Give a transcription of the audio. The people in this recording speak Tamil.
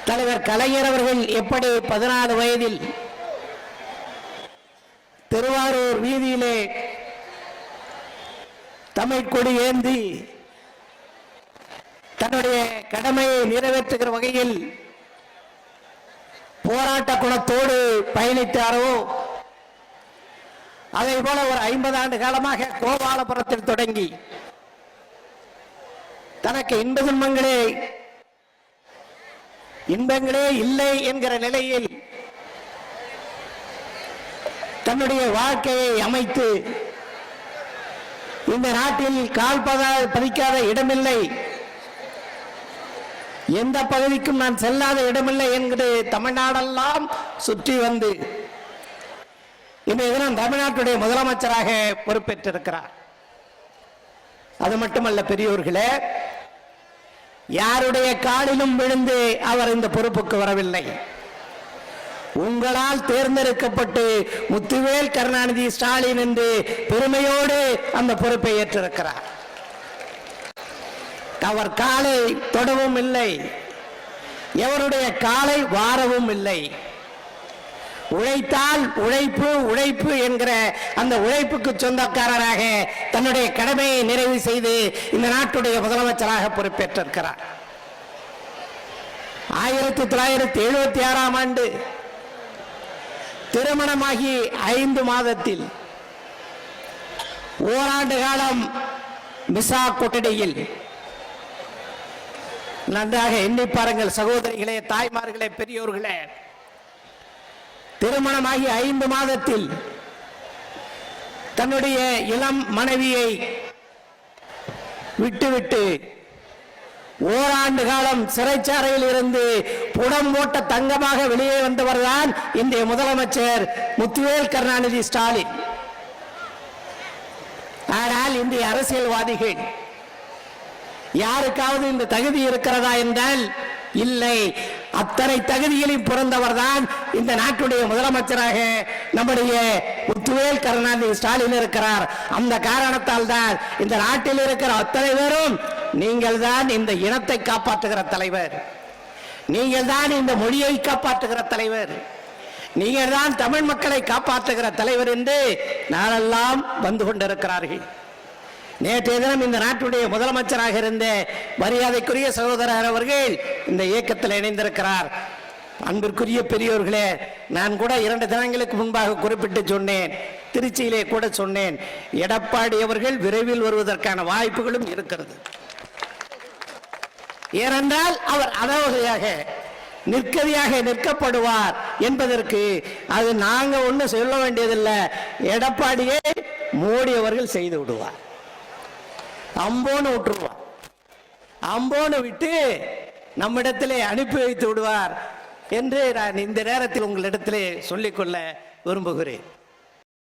தலைவர் கலைஞர் அவர்கள் எப்படி 14 வயதில் திருவாரூர் வீதியிலே தமிழ் கொடி ஏந்தி தன்னுடைய கடமையை நிறைவேற்றுகிற வகையில் போராட்ட குணத்தோடு பயணித்தாரோ, அதே போல ஒரு 50 ஆண்டு காலமாக கோபாலபுரத்தில் தொடங்கி தனக்கு இன்பங்களே இல்லை என்கிற நிலையில் தன்னுடைய வாழ்க்கையை அமைத்து இந்த நாட்டில் கால் பதிக்காத இடமில்லை, எந்த பகுதிக்கும் நான் செல்லாத இடமில்லை என்று தமிழ்நாடெல்லாம் சுற்றி வந்து இன்றைய தினம் தமிழ்நாட்டுடைய முதலமைச்சராக பொறுப்பேற்றிருக்கிறார். அது மட்டுமல்ல பெரியோர்களே, யாருடைய காலிலும் விழுந்து அவர் இந்த பொறுப்புக்கு வரவில்லை. உங்களால் தேர்ந்தெடுக்கப்பட்டு முத்துவேல் கருணாநிதி ஸ்டாலின் என்று பெருமையோடு அந்த பொறுப்பை ஏற்றிருக்கிறார். அவர் காலை தொடவும் இல்லை, எவருடைய காலை வாரவும் இல்லை. உழைத்தால் உழைப்பு என்கிற அந்த உழைப்புக்கு சொந்தக்காரராக தன்னுடைய கடமையை நிறைவு செய்து இந்த நாட்டுடைய முதலமைச்சராக பொறுப்பேற்றிருக்கிறார். 1976ஆம் ஆண்டு திருமணமாகி 5 மாதத்தில் ஓராண்டு காலம் மிசா கொட்டடியில், நன்றாக எண்ணி பாருங்கள் சகோதரிகளே, தாய்மார்களே, பெரியோர்களே, திருமணமாகி 5 மாதத்தில் தன்னுடைய இளம் மனைவியை விட்டுவிட்டு ஓராண்டு காலம் சிறைச்சாலையில் இருந்து புடம் போட்ட தங்கமாக வெளியே வந்தவர்தான் இன்றைய முதலமைச்சர் முத்துவேல் கருணாநிதி ஸ்டாலின். ஆனால் இன்றைய அரசியல்வாதிகள் யாருக்காவது இந்த தகுதி இருக்கிறதா என்றால் இல்லை. அத்தனை தகுதிகளையும் பிறந்தவர் தான் இந்த நாட்டுடைய முதலமைச்சராக நம்முடைய முத்துவேல் கருணாநிதி ஸ்டாலின் இருக்கிறார். அந்த காரணத்தால் தான் இந்த நாட்டில் இருக்கிற அத்தனை பேரும் நீங்கள் தான் இந்த இனத்தை காப்பாற்றுகிற தலைவர், நீங்கள் தான் இந்த மொழியை காப்பாற்றுகிற தலைவர், நீங்கள் தான் தமிழ் மக்களை காப்பாற்றுகிற தலைவர் என்று நாளெல்லாம் வந்து கொண்டிருக்கிறார்கள். நேற்றைய தினம் இந்த நாட்டுடைய முதலமைச்சராக இருந்த மரியாதைக்குரிய சகோதரர் அவர்கள் இந்த இயக்கத்தில் இணைந்திருக்கிறார். அன்பிற்குரிய பெரியோர்களே, நான் கூட 2 தினங்களுக்கு முன்பாக குறிப்பிட்டு சொன்னேன், திருச்சியிலே கூட சொன்னேன், எடப்பாடி அவர்கள் விரைவில் வருவதற்கான வாய்ப்புகளும் இருக்கிறது. ஏனென்றால் அவர் அனவகையாக நிற்கதியாக நிற்கப்படுவார் என்பதற்கு அது நாங்க ஒன்றும் சொல்ல வேண்டியதில்லை, எடப்பாடியே மோடி அவர்கள் செய்து விடுவார். அம்போன்னு விட்டுருவார், அம்போன்னு விட்டு நம்மிடத்திலே அனுப்பி வைத்து விடுவார் என்று நான் இந்த நேரத்தில் உங்களிடத்திலே சொல்லிக்கொள்ள விரும்புகிறேன்.